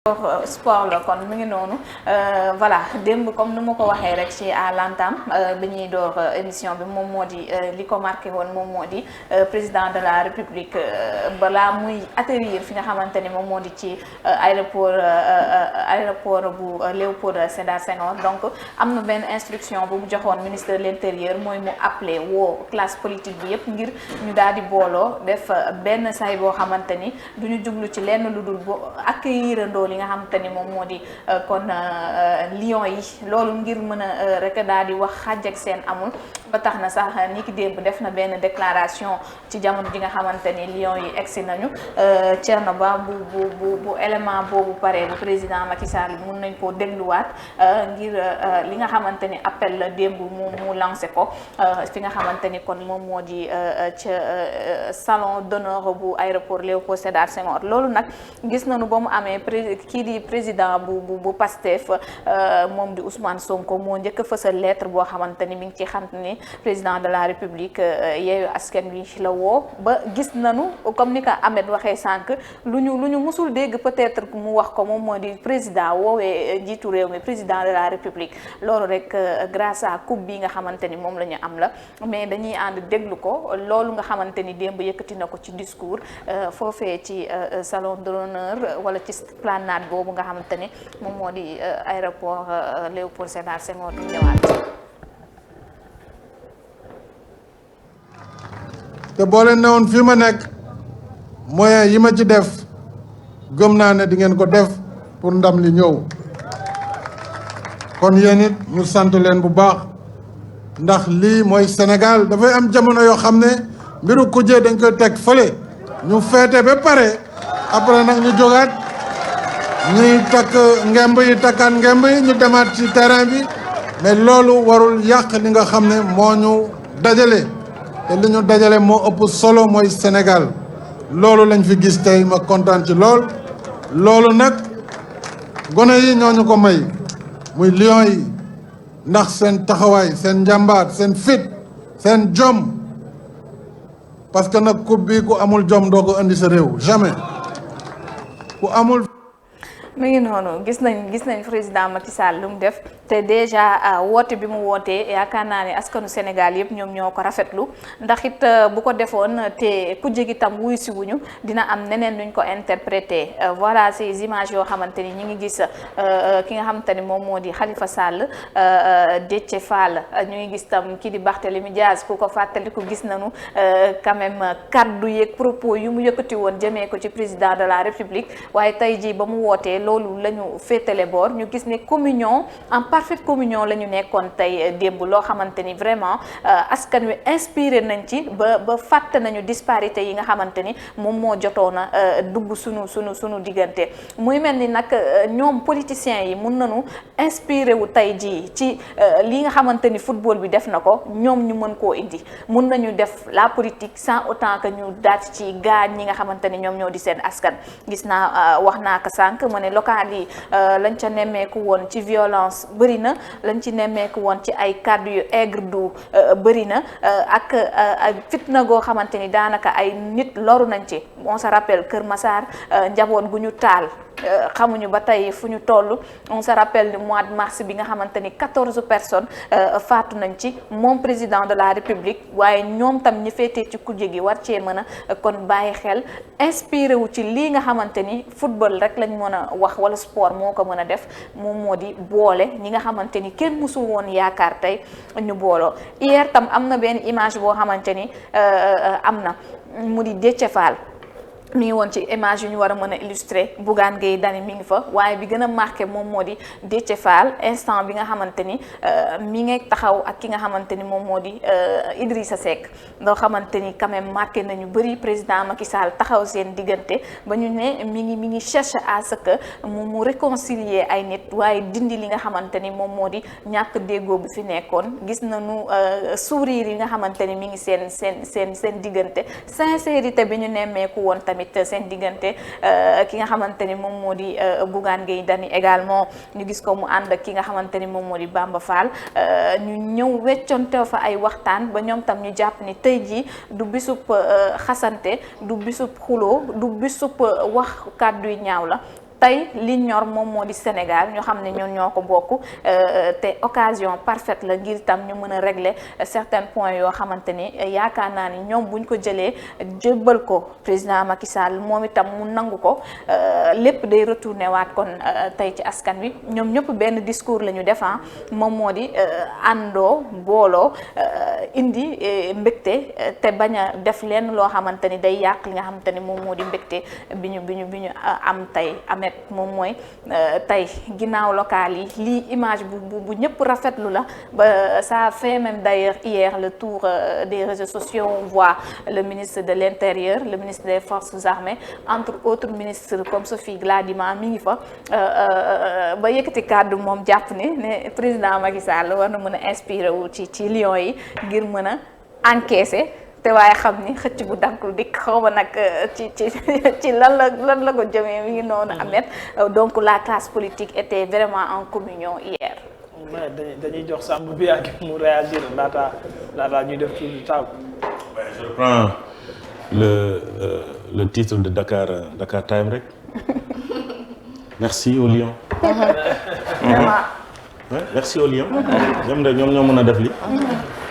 sport la kon mu ngi noonu voilà démb comme nu ma ko waxee rek ci à l'entame bi ñuy door émission bi moom moo di li ko marqué woon moom moo di président de la république balaa muy atterrir fi nga xamante ni moom moo di ci aéroport bu Léopold Sédar Senghor. Donc am na benn instruction bu mu joxoon ministre de l'intérieur mooy mu appelé woo classe politique bi yëpp ngir ñu daal di booloo def benn say boo xamante ni du ñu jublu ci lenn lu dul bo accueillir li nga xamante ni moom moo di kon lion yi loolu ngir mën a rek daal di wax xàjj ak seen amul ba tax na sax ni ki démb def na benn déclaration ci jamono ji nga xamante ni lion yi egsi nañu Thierno Ba bu élément boobu pare bu président Macky Sall mun nañ koo dégluwaat ngir li nga xamante ni appel la démb mu lancé ko fi nga xamante ni kon moom moo di ca salon d'honneur bu aéroport Léopold Sédar Senghor. Loolu nag gis nañu ba mu amee kii di président bu Pastef moom di Ousmane Sonko moo njëkk a fësal lettre boo xamante ni mi ngi ci xam ni président de la république yeeyu askan wi la woo ba gis nañu comme ni ko Ahmed waxee sànq lu ñu musul dégg peut-être mu wax ko moom moo di président woowee njiitu réew mi président de la république. Loolu rek grâce à coupe bi nga xamante ni moom la ñu am la mais dañuy ànd déglu ko loolu nga xamante ni démb yëkkati na ko ci discours foofee ci salon d'honneur wala ci planade boobu nga xamante ni moom moo di aéroport Léopold Sédar Senghor du ñëwaat. te boo leen newoon fii ma nekk moyen yi ma ci def gëm naa ne di ngeen ko def pour ndam li ñëw kon yéen it ñu sant leen bu baax ndax lii mooy Sénégal dafay am jamono yoo xam ne mbiru kujje dañ koy teg fële ñu feete ba pare après nag ñu jógaat ñuy takk ngemb yi takkaat ngemb yi ñu demaat ci terrain bi mais loolu warul yàq li nga xam ne moo ñu dajale te li ñu dajale moo ëpp solo mooy Sénégal loolu lañ fi gis tey ma kontaan ci loolu nag gone yi ñoo ñu ko may muy lion yi ndax seen taxawaay seen njàmbaar seen fit seen jom parce que nag coupe bi ku amul jom doo ko indi sa réew jamais ku amul. mi ngi noonu gis nañ président Macky Sall lu mu def te déjà woote bi mu wootee yaakaar naa ne askanu Sénégal yëpp ñoom ñoo ko rafetlu ndax it bu ko defoon te ku jegi tam wuy si wuñu dina am neneen nuñ ko interpréter voilà ces images yoo xamante ni ñi ngi gis ki nga xamante ni moom moo di Khalifa Sall Déthié Fall ñu ngi gis tam kii di Barthélémy Dias ku ko fàttaliku gis nañu quand même kaddu yeeg propos yu mu yëkkati woon jëmee ko ci président de la République waaye tey jii ba mu wootee loolu la ñu féetale boor ñu gis ne communion en parfaite communion la ñu nekkoon tey démb loo xamante ni vraiment askan wi inspiré nañ ci ba fàtte nañu disparité yi nga xamante ni moom moo jotoon a dugg sunu diggante muy mel ni nag ñoom politiciens yi mun nañu inspiré wu tey jii ci li nga xamante ni football bi def na ko ñoom ñu mën koo indi mun nañu def la politique sans autant que ñu daat ci gaañ ñi nga xamante ni ñoom ñoo di seen askan. Gis naa wax naa ko sànq ma ne local yi lañ ca nemmeeku woon ci violence bëri na lañ ci nemmeeku woon ci ay kàddu yu aigre du bëri na ak fitna goo xamante ni daanaka ay nit loru nañ ci. On se rappelle Kër Massar njaboot gu ñu taal xamuñu ba tey fu ñu toll. On se rappelle mois de mars bi nga xamante ni 14 personnes faatu nañ ci moom président de la République waaye ñoom tam ñi féetee ci kujje gi war cee mën a kon bàyyi xel inspiré wu ci lii nga xamante ni football rek lañ mën a wax wala sport moo ko mën a def moom moo di boole ñi nga xamante ni kenn mësul woon yaakaar tey ñu booloo. Hier tam am na benn image boo xamante ni am na mu di Déthié Fall mi ngi woon ci image yu ñu war a mën a illustrer Bougane Gueye Dany mi ngi fa waaye bi gën a marqué moom moo di Déthié Fall instant bi nga xamante ni mi ngi taxaw ak ki nga xamante ni moom moo di Idrissa Seck loo xamante ni quand même marqué nañu bëri président Macky Sall taxaw seen diggante ba ñu ne mi ngi cherche à ce que mu réconcilier ay nit waaye dindi li nga xamante ni moom moo di ñàkk déggoo bi fi nekkoon. Gis nañu sourire yi nga xamante ni mi ngi seen diggante sincérité bi ñu nemmeeku woon tamit seen diggante ki nga xamante ni moom moo di Bougane Gueye Dany également ñu gis ko mu ànd ak ki nga xamante ni moom moo di Bamba Fall ñu ñëw weccoonte fa ay waxtaan ba ñoom tam ñu jàpp ni tey jii du bisub xasante du bisub xuloo du bisub wax kàddu yu ñaaw la tey li ñor moom moo di Sénégal ñu xam ne ñun ñoo ko bokk te occasion parfaite la ngir tam ñu mën a régler certains points yoo xamante ni yaakaar naa ni ñoom buñ ko jëlee jébbal ko président Macky Sall moom itam mu nangu ko lépp day retourné waat kon tey ci askan wi ñoom ñëpp benn discours la ñu def moom moo di àndoo booloo indi mbégte te bañ a def lenn loo xamante ni day yàq li nga xamante ni moom moo di mbégte bi ñu am tey amet moom mooy tey ginnaaw local yi lii image bu ñëpp rafetlu la ba ça a fait même d'ailleurs hier le tour des réseaux sociaux on voit le ministre de l'Intérieur le ministre des Forces armées entre autres ministres comme Sophie Gladima mi ngi fa ba yëkkati kàddu moom jàpp ne président Macky Sall war na mën a inspiré wu ci Lions yi ngir mën a encaisser te waaye xam ni xëcc bu dankul dikk xaw ma nag ci lan la ko jëmee mi ngi noonu amet donc la classe politique était vraiment en communion hier. dañuy jox Samba bi ak mu réagir laata ñuy def tour de table. Je reprends le titre de Dakar Time rek. Merci aux Lions. Vraiment. Ouais, merci aux Lions. ñoom ñoo mën a def li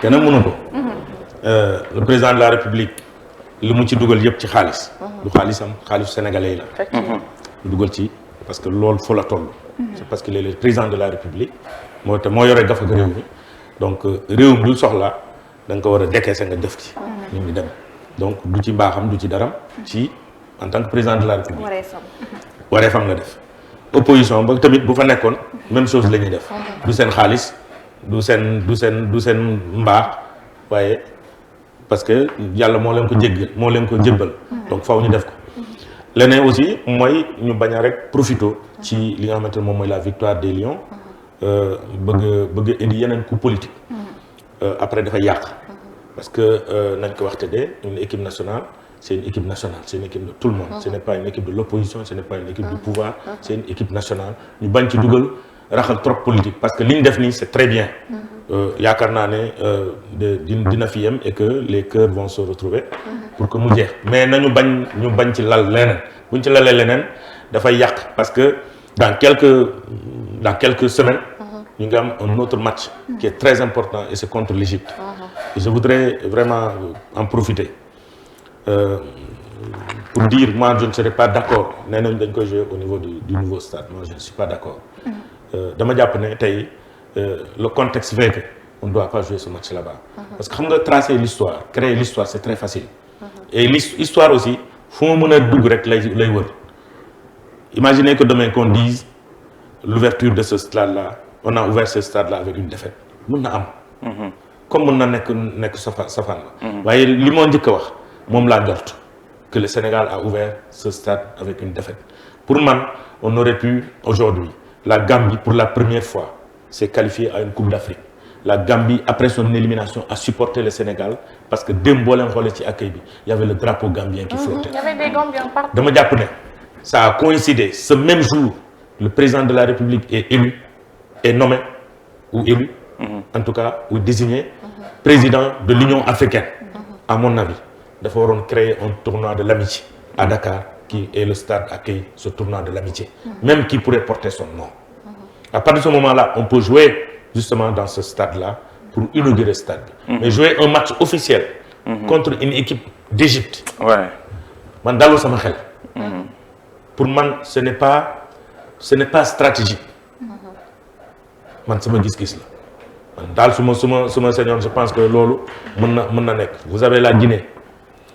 kenn mënu ko. Le président de la République li mu ci dugal yëpp ci xaalis. du xaalisam xaalisu sénégalais la. lu dugal ci parce que loolu foo la toll. c'est parce qu'il est le président de la République moo yore gafa réew mi donc réew mi lu soxla da nga ko war a décaisser nga def ci. ñu ngi dem donc du ci mbaaxam du ci daram ci en tant que président de la République. wareefam la def. opposition ba tamit bu fa nekkoon même chose la ñuy def. du seen xaalis du seen mbaax waaye. parce que yàlla moo leen ko jébbal donc faaw ñu def ko leneen aussi mooy ñu bañ a rek profito ci li nga xamante ne moom mooy la victoire des Lions bëgg indi yeneen coup politique après dafa yàq parce que nañ ko waxte de une équipe nationale c'est une équipe nationale c'est une équipe de tout le monde ce n'est pas une équipe de l'opposition ce n'est pas une équipe du pouvoir c'est une équipe nationale ñu bañ ci dugal raxal trop politique parce que li ñu def nii c'est très bien yaakaar naa ne dina fi yem et que les cœurs vont se retrouver pour que mu jeex mais ñu bañ ci lal leneen buñ ci lalee leneen dafay yàq parce que dans quelques semaines ñu ngi am un autre match qui est très important et c'est contre l'Égypte et je voudrais vraiment en profiter pour dire moi je ne serai pas d'accord nee nañ dañ koy jouer au niveau du nouveau stade moi je ne suis pas d'accord dama jàpp ne tey le contexte fait que on ne doit pas jouer ce match là-bas parce que xam nga tracer l'histoire créer l'histoire c'est très facile et l'histoire aussi fu ma mën a dugg rek lay wër imaginez que demain qu'on dise l'ouverture de ce stade-là on a ouvert ce stade-là avec une défaite mën na am comme mën na nekk safaan la waaye li moo njëkk a wax moom laa njort que le Sénégal a ouvert ce stade avec une défaite pour man on aurait pu aujourd'hui la Gambie pour la première fois s'est qualifiée à une Coupe d'Afrique la Gambie après son élimination a supporté le Sénégal parce que démb boo leen xoolee ci accueil bi il y avait le drapeau gambien qui flottait. Il y avait des Gambiens partout. dama jàpp ne ça a coïncidé ce même jour le président de la République est élu est nommé ou élu en tout cas ou désigné président de l'Union africaine à mon avis dafa waroon créer un tournoi de l'amitié à Dakar qui est le stade accueille ce tournoi de l'amitié même qui pourrait porter son nom à partir de ce moment-là on peut jouer justement dans ce stade-là pour inaugurer ce stade mais jouer un match officiel contre une équipe d'Égypte man dalul sama xel pour man ce n'est pas stratégique man sama gis-gis la man daal suma senior je pense que loolu mën na nekk vous avez la Guinée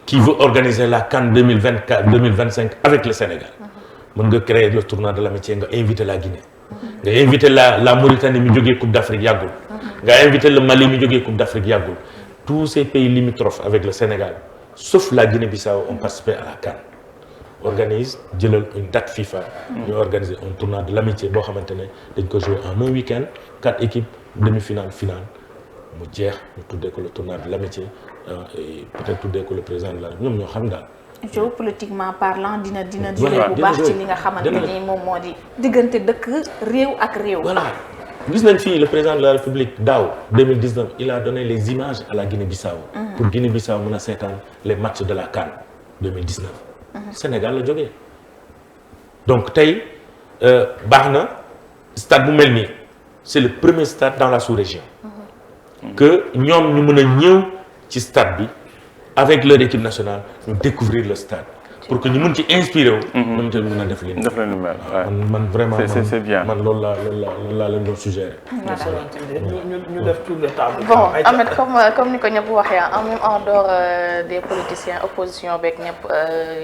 qui veut organiser la CAN 2025 avec le Sénégal mën nga créer le tournoi de l'amitié nga inviter la Guinée nga inviter la Mauritanie mi jógee Coupe d'Afrique yàggul nga inviter le Mali mi jógee Coupe d'Afrique yàggul tous ces pays limitrophes avec le Sénégal sauf la Guinée-Bissau ont participé à la CAN organise jëlal une date FIFA ñu organiser un tournoi de l'amitié boo xamante ne dañ ko jouer en un week-end 4 équipes demi-finale finale mu jeex ñu tuddee ko le tournoi de l'amitié et peut-être tuddee ko le président de la République ñoom ñoo xam daal géopolitiquement parlant dina jouer bu baax ci li nga xamante ni moom moo di diggante dëkk réew ak réew. voilà gis nañ fii le président de la République daaw 2019 il a donné les images à la Guinée-Bissau pour Guinée-Bissau mën a seetaan les matchs de la CAN 2019 Sénégal la jógee donc tey baax na stade bu mel nii c'est le premier stade dans la sous-région. que ñoom ñu mën a ñëw ci stade bi avec leur équipe nationale ñu découvrir le stade pour que ñu mën ci inspiré wu. ñoom tamit mën a def leen. def leen lu mel man vraiment c'est bien. man loolu laa leen doon suggéré. ñu def tour de table. bon Ahmed comme ni ko ñëpp waxee en dehors des politiciens opposition beeg ñëpp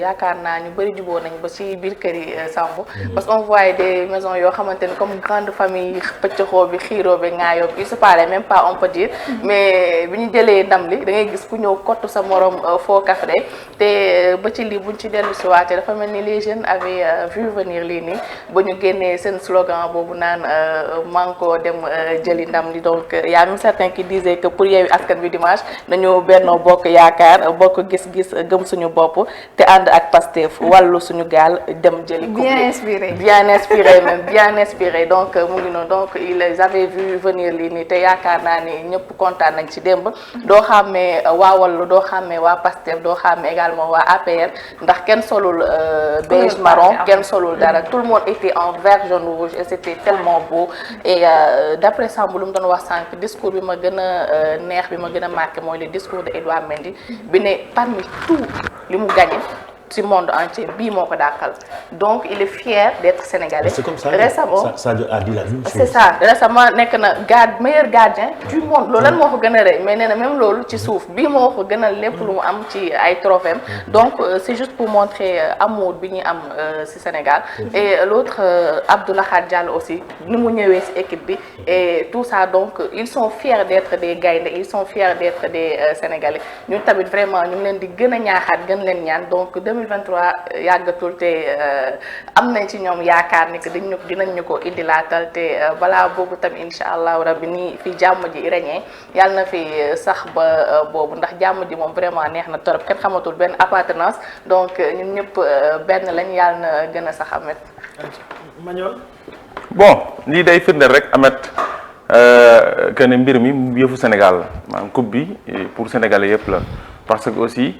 yaakaar naa ñu bëri juboo nañ ba ci biir kër yi Sambou. parce qu'on voit des maisons yoo xamante ni comme grande famille pëccëxoo bi xiiroo bi ŋaayoo bi il se parlait même pas on peut dire. mais bi ñu jëlee ndam li da ngay gis ku ñëw kottu sa morom foo kafre te ba ci lii buñ ci dellu si waatee dafa mel ni les jeunes avaient vu venir lii nii ba ñu génnee seen slogan boobu naan manko dem jëli ndam li donc y a même certains qui disaient que pour Yewwi Askan Wi dimanche nañu Benno Bokk Yaakaar bokk gis-gis gëm suñu bopp te ànd ak Pastef wàllu suñu gaal dem jëli bien inspiré bien inspiré donc mu ngi noonu donc ils avaient vu venir lii nii te yaakaar naa ni ñëpp kontaan nañ ci démb doo xàmmee waa Wallu doo xàmmee waa Pastef doo xàmmee également waa APR ndax kenn solul beige marron kenn solul dara tout le monde était en vert jaune rouge et c'était tellement beau et d'après Sambou lu mu doon wax sànq discours bi ma gën a neex bi ma gën a marqué mooy le discours de Edouard Mendy bi ne parmi tout li mu gagné ci monde entier bii moo ko dàqal donc il est fier d'être sénégalais. C'est comme ça. Récemment Sadio a dit la même chose. c'est ça récemment nekk na meilleur gardien du monde loolu lan moo ko gën a rëy mais nee na même loolu ci suuf bii moo ko gën a lépp lu mu am ci ay trophées donc c'est juste pour montrer amour bi ñuy am ci Sénégal et l'autre Abdoulaye Diallo aussi ni mu ñëwee ci équipe bi et tout ça donc ils sont fiers d'être des gaynde ils sont fiers d'être des Sénégalais ñun tamit vraiment ñu ngi leen di gën a ñaaxaat gën leen ñaan donc 2023 yàggatul te am nañ ci ñoom yaakaar ni que dinañ ñu ko indilaatal te balaa boobu tam incha allahu rabbi nii fi jàmm ji régné yàlla na fi sax ba boobu ndax jàmm ji moom vraiment neex na torop kenn xamatul benn appartenance donc ñun ñëpp benn lañ yàlla na gën a sax amet Mañol bon lii day firndeel rek amet que ne mbir mi yëfu Sénégal la maanaam coupe bi pour Sénégalais yëpp la parce que aussi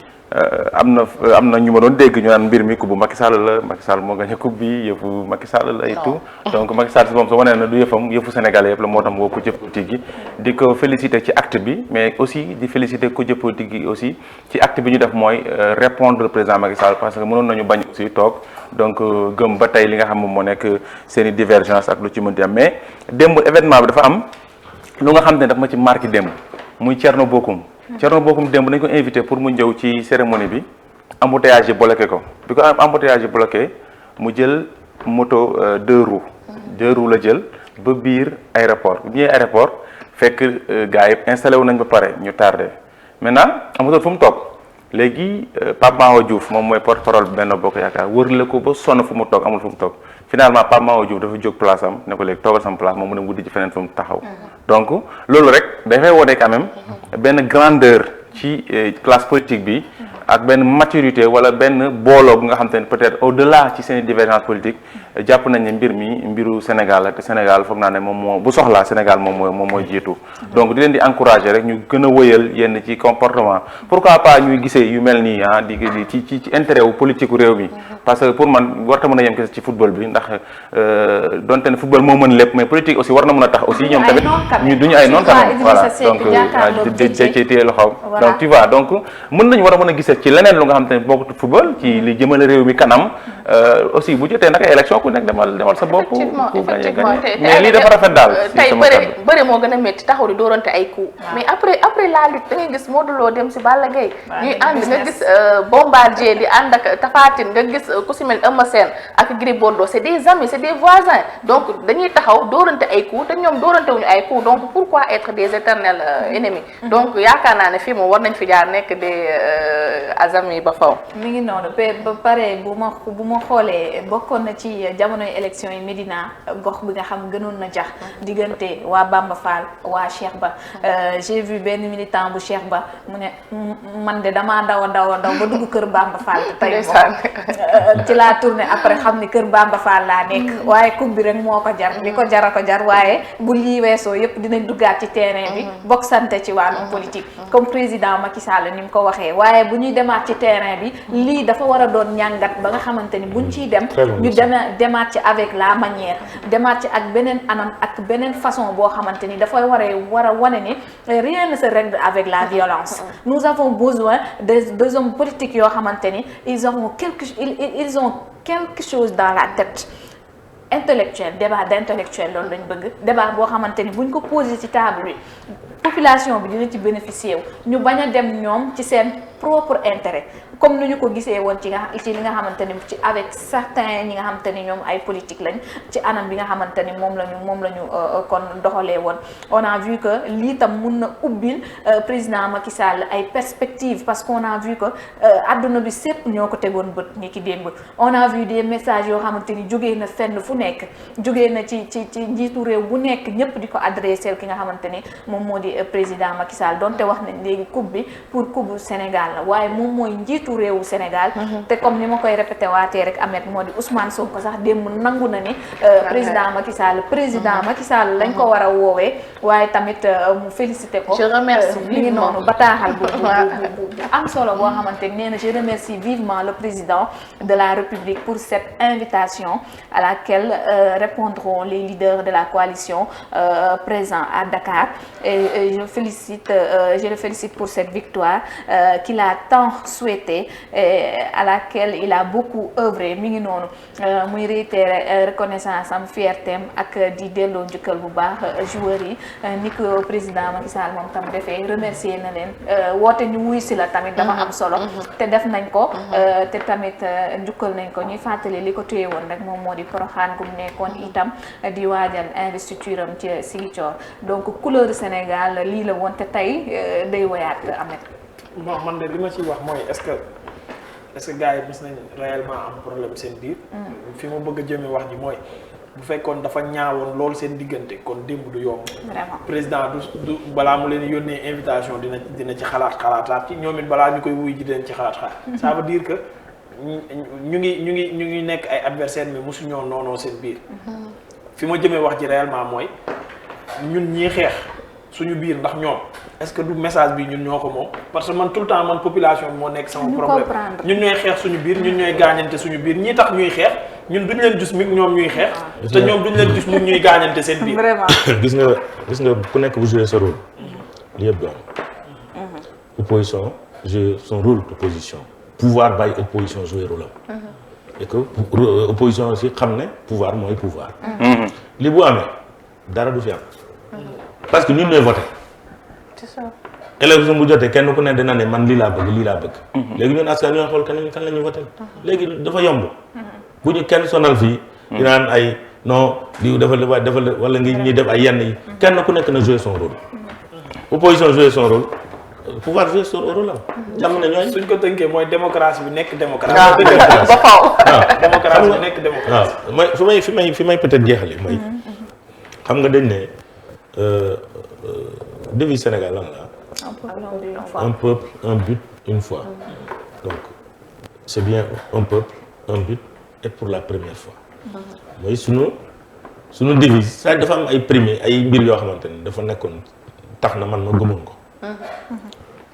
am na ñu ma doon dégg ñu naan mbir mi coupe bu Macky Sall la Macky Sall moo gagné coupe bi yëfu Macky Sall la et tout donc Macky Sall si moom soo wanee na du yëfam yëfu Sénégalais yëpp la moo tax woo ko jëf politique gi di ko féliciter ci acte bi mais aussi di féliciter ko jëf politique gi aussi ci acte bi ñu def mooy répondre président Macky Sall parce que mënoon nañu bañ aussi toog donc gëm ba tey li nga xam moom moo nekk seen i divergence ak lu ci mënti am mais démb événement bi dafa am lu nga xam ne daf ma ci marqué démb muy Thierno Bocoum démb nañ ko invité pour mu ñëw ci cérémonie bi embouteillage yi bloqué ko bi ko embouteillage yi bloqué mu jël moto deux roues la jël ba biir aéroport bu ñëwee aéroport fekk gars yi installé wu nañ ba pare ñu tardé maintenant amatul fu mu toog léegi Pape Mahawa Diouf moom mooy porte-parole Benno Bokk Yaakaar wër la ko ba sonn fu mu toog amul fu mu toog finalement Pape Mahawa Diouf dafa jóg place am ne ko léegi toogal sama place moom mu ne wuddi ci feneen fu mu taxaw donc loolu rek dafay wone quand même benn grandeur ci classe politique bi ak benn maturité wala benn booloo bu nga xam te ne peut-être au-delà ci seen divergence politique jàpp nañ ne mbir mi mbiru Sénégal la te Sénégal foog naa ne moom moo bu soxlaa Sénégal moom mooy jiitu donc di leen di encourager rek ñu gën a wëyal yenn ci comportement pourquoi pas ñuy gisee yu mel nii di ci intérêt wu politique u réew mi parce que pour man warta mën a yem kese ci football bi ndax donte ne football moo mën lépp mais politique aussi war na mën a tax aussi ñoom tamit ñu duñu ay noon tamit voilà donc ci téye loxoom donc tu vois donc mën nañu war a mën a gisee ci leneen lu nga xam te ne bokkut football ci li jëmale réew mi kanam aussi bu jotee nag ay élection ku nekk demal sa bopp effectivement mais lii dafa rafet daal tey bëri moo gën a métti taxaw di doorante ay coup mais après la lutte da ngay gis Modou Lo dem si Balla Gaye ñuy ànd nga gis Bombardier di ànd ak Tapha Tine nga gis ku si mel Eumeu Sène ak Gris Bordeaux c'est des amis c'est des voisins donc dañuy taxaw doorante ay coup te ñoom doorante wuñu ay coup donc pourquoi être des éternels ennemis donc yaakaar naa ne fii moom war nañ fi jaar nekk des amis ba faw mi ngi noonu ba pare bu ma xoolee bokkoon na ci jamonoy élection yi Médina gox bi nga xam gënoon na jax diggante waa Bamba Fall waa Cheikh Ba j'ai vu benn militant bu Cheikh Ba mu ne man de damaa daw ba dugg kër Bamba Fall te tey ci laa tourné après xam ni kër Bamba Fall laa nekk waaye coupe bi rek moo ko jar li ko jar a ko jar waaye bu lii weesoo yëpp dinañ duggaat ci terrain bi bokk sante ci wàllum politique comme président Macky Sall ni mu ko waxee waaye bu ñuy demaat ci terrain bi lii dafa war a doon ñàngat ba nga xamante ni buñ ciy dem ñu demaat ci avec la manière demaat ci ak beneen anam ak beneen façon boo xamante ni dafay war a wane ni rien ne se règle avec la violence. Nous avons besoin des hommes politiques yoo xamante ni ils ont quelque chose dans la tête. Intellectuel débat d'intellectuel loolu lañ bëgg débat boo xamante ni buñ ko posé ci table bi population bi dina ci bénéficier wu ñu bañ a dem ñoom ci seen propre intérêt comme ni ñu ko gisee woon ci li nga xamante ni ci avec certains ñi nga xamante ni ñoom ay politique lañ ci anam bi nga xamante ni moom la ñu kon doxalee woon. On a vu que lii tam mun na ubbil président Macky Sall ay perspectives parce qu'on a vu que adduna bi sépp ñoo ko tegoon bët ni ki démb. On a vu des messages yoo xamante ni jógee na fenn fu nekk jógee na ci njiitu réew bu nekk ñëpp di ko adressé ki nga xamante ni moom moo di président Macky Sall donte wax nañ léegi coupe bi pour coupe Sénégal la waaye moom mooy njiitu réewu Sénégal. te comme ni ma koy répété waatee rek Ahmed moo di Ousmane Sonko sax démb nangu na ni président Macky Sall lañ ko war a woowee waaye tamit mu félicité ko. je remercie li ngi noonu bataaxal bu am solo boo xamante ni nee na je remercie vivement le président de la République pour cette invitation à laquelle répondront les leaders de la coalition présents à Dakar et je le félicite pour cette victoire qu'il a tant souhaité et à laquelle il a beaucoup œuvré mi ngi noonu muy réitérer reconnaissance am fierté am ak di delloo njukkal bu baax joueurs yi ni ko président Macky Sall moom tam defee remercier na leen woote ñu wuy si la tamit dafa am solo te def nañ ko te tamit njukkal nañ ko ñuy fàttali li ko téye woon rek moom moo di Porokhane gu mu nekkoon itam di waajal investiture am ci Ziguinchor donc couleur Sénégal lii la woon te tey day woyaat Ahmed. bon man de li ma ciy wax mooy est-ce que gars yi gis nañ réellement am problème seen biir. fi ma bëgg a jëmee wax ji mooy bu fekkoon dafa ñaawoon loolu seen diggante kon démb du yomb. vraiment président du balaa mu leen yónnee invitation dina ci xalaataat ci ñoom it balaa ñu koy wuy ji dinañ ci xalaat. ça veut dire que ñu ngi nekk ay adversaires mais mosu ñoo noonoo seen biir. fi ma jëmee wax ji réellement mooy ñun ñii xeex suñu biir ndax ñoom est-ce que du message bi ñun ñoo ko moom parce que man tout le temps man population bi moo nekk sama problème ñun ñooy xeex suñu biir ñun ñooy gaañante suñu biir ñii tax ñuy xeex ñun duñ leen gis mi ñoom ñuy xeex te ñoom duñ leen gis mu ñuy gaañante seen biir. vraiment gis nga ku nekk bu jouer sa rôle li yëpp doon opposition jouer son rôle d'opposition pouvoir bàyyi opposition jouer rôle am et que opposition aussi xam ne pouvoir mooy pouvoir li bu amee dara du fi am parce que ñun ñooy voté c'est ça. élection bu jotee kenn ku ne dina ne man lii laa bëgg léegi ñun askan ñooy xool kan la ñuy voté léegi dafa yomb bu ñu kenn sonal fii di naan ay non di defal wala ngi ñuy def ay yenn yi kenn ku nekk na jouer son rôle opposition jouer son rôle pouvoir jouer son rôle am jàmm ne ñooy suñ ko tënkee mooy démocratie bi nekk démocratie. ba faw. démocratie bi nekk démocratie. waaw mooy fi may peut-être jeexale mooy xam nga dañ ne devise Sénégal lan la un peuple un but une foi donc c'est bien un peuple un but et pour la première fois mooy sunu devise ça dafa am ay premier ay mbir yoo xamante ni dafa nekkoon tax na man ma gëmoon ko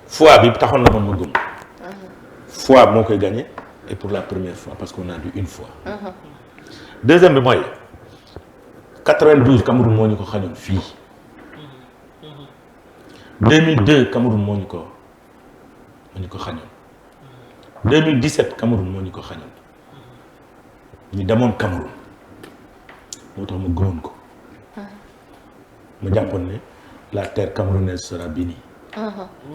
foi bi taxoon na man ma gëm foi moo koy gagné et pour la première fois parce qu'on a dit une fois deuxième bi mooy 92 Cameroun moo ñu ko xañoon fii 2002 Cameroun moo ñu ko xañoon 2017 Cameroun moo ñu ko xañoon ñu demoon Cameroun moo tax ma gëmoon ko ma jàppoon ne la terre camerounaise sera bénie.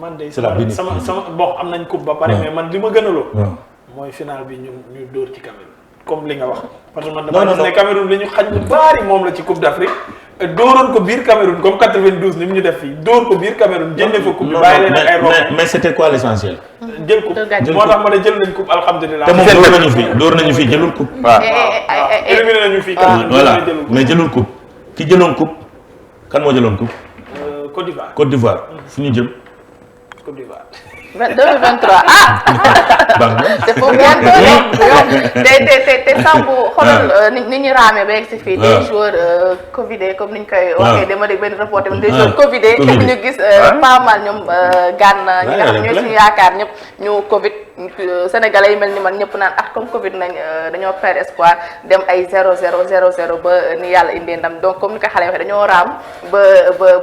man de c'est la bénie sama bon am nañ coupe ba pare mais man li ma gënaloo. mooy final bi ñu dóor ci Cameroun comme li nga wax. parce que man dama gis ne Cameroun li ñu xañ bu bari moom la ci coupe d'Afrique. dóoroon ko biir Cameroun comme 92 ni mu ñu def fii dóor ko biir Cameroun jëndee fa coupe bi bàyyi leen ak ay rob mais c'était quoi l'essentiel. jël coupe moo tax ma ne jël nañ coupe alhamdulilah. te moom dóor nañu fii jëlul coupe. waaw éliminé nañu fii. voilà mais jëlul coupe ki jëloon coupe kan moo jëloon coupe. Côte d'Ivoire Côte d'Ivoire fu ñu jëm. Côte d'Ivoire. 2023 c'est foofu bientôt te Sambou xoolal ni ñu raamee ba egg si fii des joueurs covidés comme niñ koy waxee dama dégg benn reporté des joueurs covidés ñu gis pas mal ñoom Gana ñi nga xam ñooy suñu yaakaar ñëpp ñu covid sénégalais yi mel ni man ñëpp naan comme covid nañ dañoo perdre espoir dem ay 0-0 ba ni yàlla indee ndam donc comme ni ko xale waxee dañoo raam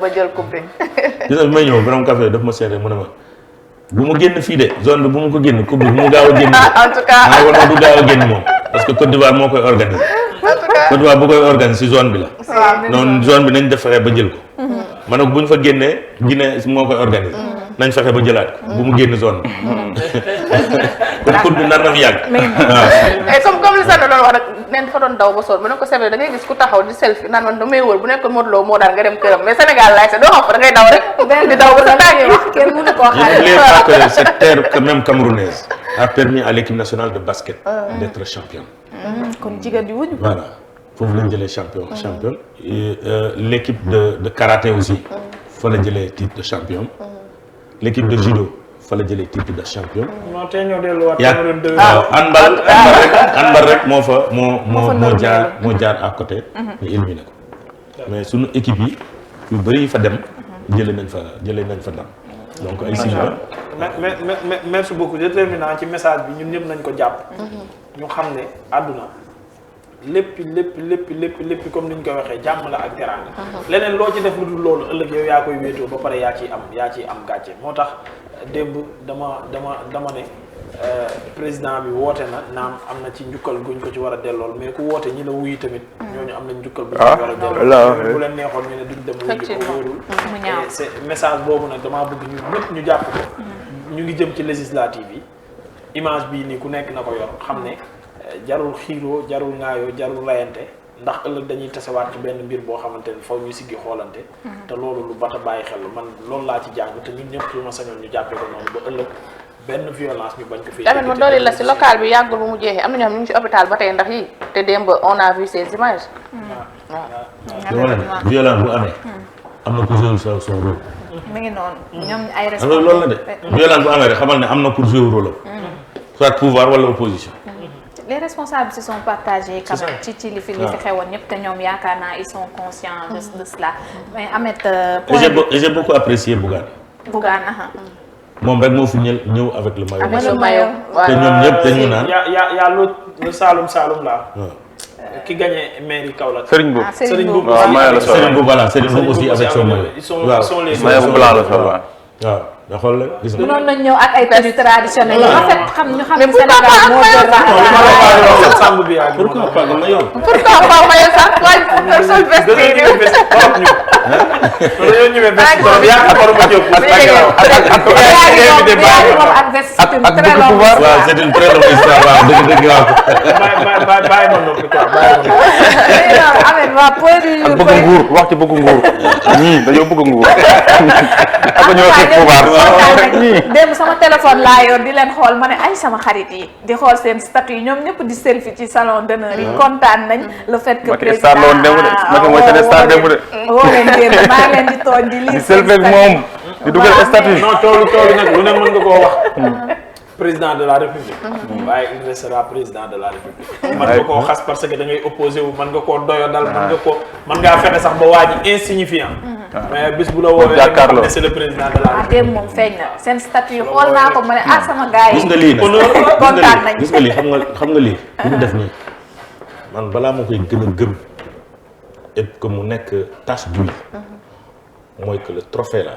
ba jël coupe bi gis nga may ñëw borom café daf ma seede mu ne ma bu mu génn fii de zone bi bu mu ko génn coupe bi bu mu gaaw a génn en tout cas maa ko du gaaw a génn moom parce que Côte d'Ivoire moo koy organiser Côte d'Ivoire bu koy organiser si zone bi la noonu zone bi nañ def fexe ba jël ko ma ne ko bu ñu fa génnee Guinée moo koy organiser nañ fexe ba jëlaat ko bu mu génn zone bi kon coupe bi nar na fi yàgg comme li Sane doon wax rek neen dafa doon daw ba sool mu ne ko c'est vrai da ngay gis ku taxaw di selfie naan man damay wër bu nekkoon Modou Lo moo daan nga dem këram mais Sénégal laay sa doo xam fa da ngay daw rek di daw ba sa tàngi wax kenn mënu koo xaar. N'oubliez pas que cette terre quand même camerounaise a permis à l'équipe nationale de basket d'être championne. kon jigéen di wuñu. Voilà foofu lañ jëlee champion et l'équipe de karaté aussi fa la jëlee titre de champion. L'équipe de judo fa la jëlee titre de champion. non tey ñoo delluwaat. waaw handball rek moo jaar à côté. ñu éliminé ko mais sunu équipe yi yu bëri fa dem jëlee nañ fa ndam donc ay signes merci beaucoup déterminant ci message bi ñun ñëpp nañ ko jàpp. ñu xam ne àdduna lépp comme ni ñu koy waxee jàmm la ak teraanga. leneen loo ci def lu dul loolu ëllëg yow yaa koy wéetoo ba pare yaa ciy am gàcce moo tax démb dama ne président bi woote na naam am na ci njukkal guñ ko ci war a dellool mais ku woote ñi la wuyu tamit ñooñu am nañ njukkal buñ ko war a dellool bu leen neexoon ñu ne duñ dem wuyu ko wóorul c'est message boobu nag damaa bëgg ñu ñëpp ñu jàpp ko ñu ngi jëm ci législative yi image bii nii ku nekk na ko yor xam ne jarul xiiroo jarul ŋaayoo jarul rayante ndax ëllëg dañuy tasewaat ci benn mbir boo xamante ni faw ñu siggi xoolante te loolu lu bat a bàyyi xel man loolu laa ci jàng te ñun ñëpp lu ma sañoon ñu jàppee ko noonu ba ëllëg benn violence ñu bañ ko fi tamit ma dooli la si local bi yàggul bu mu jeexee am na ñoo xam ñu ngi ci hôpital ba tey ndax yi te démb on a vu ces images violence bu amee am na ku joué son rôle mi ngi noonu ñoom ay loolu la de violence bu amee rek xamal ne am na pour jouer rôle soit pouvoir wala opposition. Les responsables se sont partagés quand même ci li fi xewoon ñëpp te ñoom yaakaar naa ils sont conscients de cela mais Ahmed j'ai beaucoup apprécié Bougane moom rek moo fi ñëw avec le maillot te ñoom ñëpp dañu naan yaa le Saloum là ki gagné mairie Kaolack Serigne Boub Serigne Boub Serigne Boub voilà Serigne Boub aussi avec son maillot waaw maillot bu blanc la sol waaw nga xool la gis nga. mënoon nañ ñëw ak ay tenues traditionnelles yu rafet xam ne Sénégal moo jël sàmb bi yaa pourquoi pas ma yoon. pourquoi pas mayo sax waay sol vestiaire yi dañoo ñëwee vestiaire yaakaar ko ma jóg waaw c'est une très longue histoire waaw dëgg waaw. bàyyi ma noppi quoi bàyyi ma noppi. ak bëgg nguur wax ci bëgg nguur ñii dañoo bëgg nguur ak ñoo ci pouvoir démb sama téléphone laa yor di leen xool ma ne ay sama xarit yi di xool seen statut yi ñoom ñëpp di selfie ci salon d'honneur yi kontaan nañ le fait que président woo leen démb maa leen di tooñ di lii selfie moom di dugal statut non toolu nag lu ne mën nga koo wax président de la république waaye il restera président de la république mën nga koo xas parce que da ngay opposé wu mën nga koo doyodal mën ngaa fexe sax ba waa ji insignifiant mais bis bu la woowee ne c'est le président de la république démb moom feeñ na seen statut yi xool naa ko ma ne sama gars yi gis nga lii nag kontaan nañ gis nga lii xam nga lii li mu def nii man balaa ma koy gën a gëm et que mu nekk tache d'huile mooy que le trophée là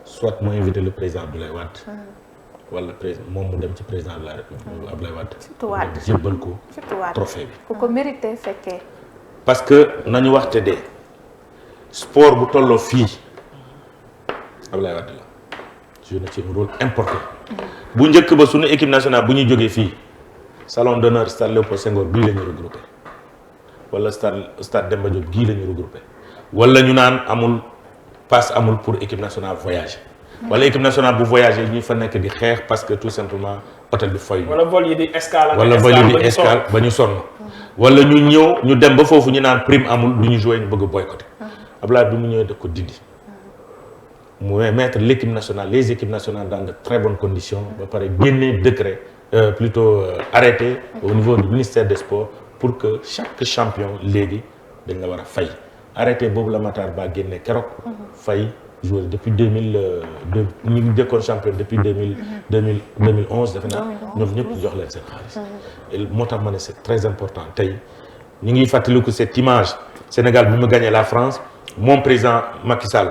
soit mu invité le président Abdoulaye Wade wala président moom mu dem ci président de la république Abdoulaye Wade jébbal ko trophée bi ku ko mérité fekkee parce que nañu waxte de sport bu tolloo fii Abdoulaye Wade la joué na ci un rôle important bu njëkk ba suñu équipe nationale bu ñuy jógee fii salon d'honneur stade Léopold Senghor bii la ñu regroupé wala stade Demba Diop gii la ñu regroupé wala ñu naan amul passe amul pour équipe nationale voyage wala équipe nationale bu voyagé ñuy fa nekk di xeex parce que tout simplement hôtel bi fay wala vol yi di escale ba ñu sonn wala ñu ñëw ñu dem ba foofu ñu naan prime amul du ñu joué ñu bëgg a boycotté Abdoulaye bi mu ñëwee daf ko dindi mu mettre l'équipe nationale les équipes nationales dans de très bonnes conditions ba pare génne décret arrêté au niveau du ministère des sports pour que chaque champion léegi dañ la war a fay arrêté boobu la Matar Ba génne keroog fay joueur depuis 2002 ñu ngi jëkkoon champion depuis 2011 defe naa ñoom ñëpp ñu jox leen seen xaalis et moo tax ma ne c'est très important tey ñu ngi fàttaliku cette image Sénégal bi mu gagné la France moom président Macky Sall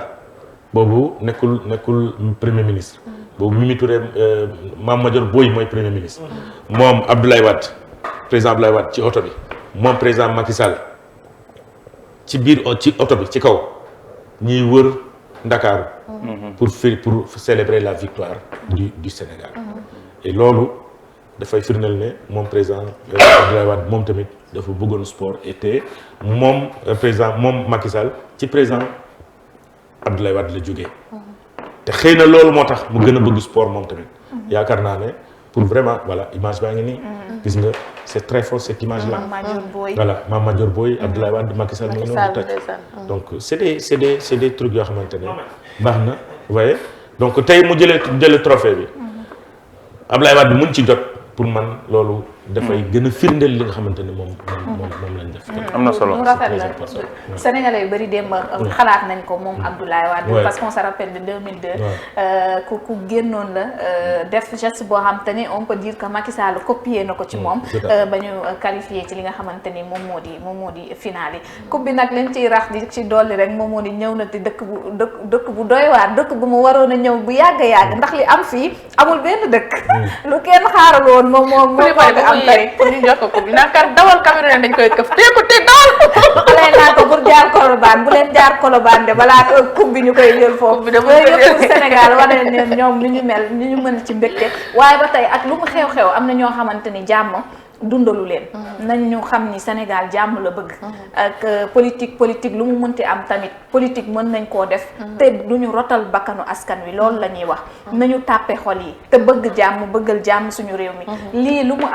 boobu nekkul premier ministre boobu Mimi Touré Mame Madior Boye mooy premier ministre moom Abdoulaye Wade président Abdoulaye Wade ci oto bi moom président Macky Sall ci biir ci oto bi ci kaw ñuy wër Ndakaaru pour célébrer la victoire du Sénégal et loolu dafay firndeel ne moom président Abdoulaye Wade moom tamit dafa bëggoon sport et te moom président moom Macky Sall ci président Abdoulaye Wade la jógee te xëy na loolu moo tax mu gën a bëgg sport moom tamit yaakaar naa ne pour vraiment voilà image baa ngi nii gis nga c'est très fort cette image là voilà Mame Madior Boye Abdoulaye Wade Macky Sall mu ngi noonu tàcc donc c'est des trucs yoo xamante ne baax na vous voyez donc tey mu jële trophée bi Abdoulaye Wade mun ci jot pour man loolu dafay gën a firndeel li nga xamante ne moom lañ def. am na solo lu rafet la Sénégalais yu bëri démb xalaat nañ ko moom Abdoulaye Wade parce qu'on se rappelle de 2002 ku génnoon la def geste boo xam te ni on peut dire que Macky Sall copié na ko ci moom ba ñu qualifié ci li nga xamante ni moom moo di finale yi coupe bi nag lañ ciy rax di ci dolli rek moom moo di ñëw na te dëkk bu doy waar dëkk bu mu waroon a ñëw bu yàgg ndax li am fii amul benn dëkk lu kenn xaaral woon moom am tey pour ñu jox ko bi naan kat dawal Cameroun dañ koy këf tee ko te dawal lay naa ko pour jaar Colobane bu leen jaar Colobane de balaa coupe bi ñu koy jël foofu yëpp Sénégal wane ne ñoom ni ñu mel ni ñu mën ci mbégte waaye ba tey ak lu mu xew-xew am na ñoo xamante ni jàmm dundalu leen nañ ñu xam ni Sénégal jàmm la bëgg ak politique lu mu mënti am tamit politique mën nañ koo def te duñu rotal bakkanu askan wi loolu la ñuy wax nañu tàppe xol yi te bëgg jàmm bëggal jàmm suñu réew mi lii lu mu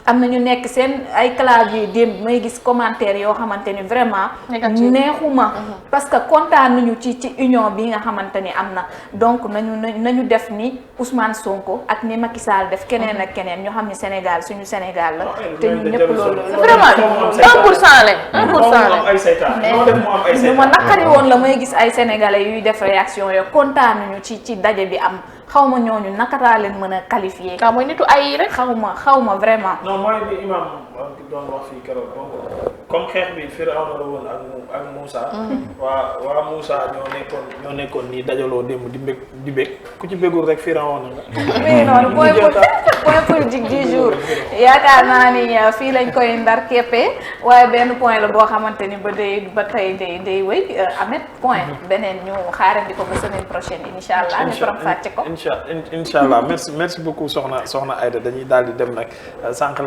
am na ñu nekk seen ay clavier démb may gis commentaire yoo xamante ni vraiment neexuma parce que kontaan nañu ci union bi nga xamante ni am na donc nañu def ni Ousmane Sonko ak ni Macky Sall def keneen ak keneen ñoo xam ni Sénégal suñu Sénégal te ñun ñëpp loolu vraiment 1% lañ 1% lañ ñu ma naqari woon la may gis ay sénégalais yuy def réaction yo kontaanuñu ci daje bi am xaw ma ñooñu naka laa leen mën a qualifier. waaw mooy nitu ay rek xaw ma vraiment. non mooy bi imam doon wax fii keroog comme xeex bi Firawna la woon ak Moussa. waa Moussa ñoo nekkoon nii dajaloo démb di bég ku ci bégul rek Firawna nga. mais noonu point politique du jour yaakaar naa ni fii lañ koy ndar keppee waaye benn point la boo xamante ni ba tey day wéy Ahmed point beneen ñu xaarandi ko ba semaine prochaine incha allah ñu faram fàcce ko. incha allah merci beaucoup soxna Aïda dañuy daal di dem nag sànq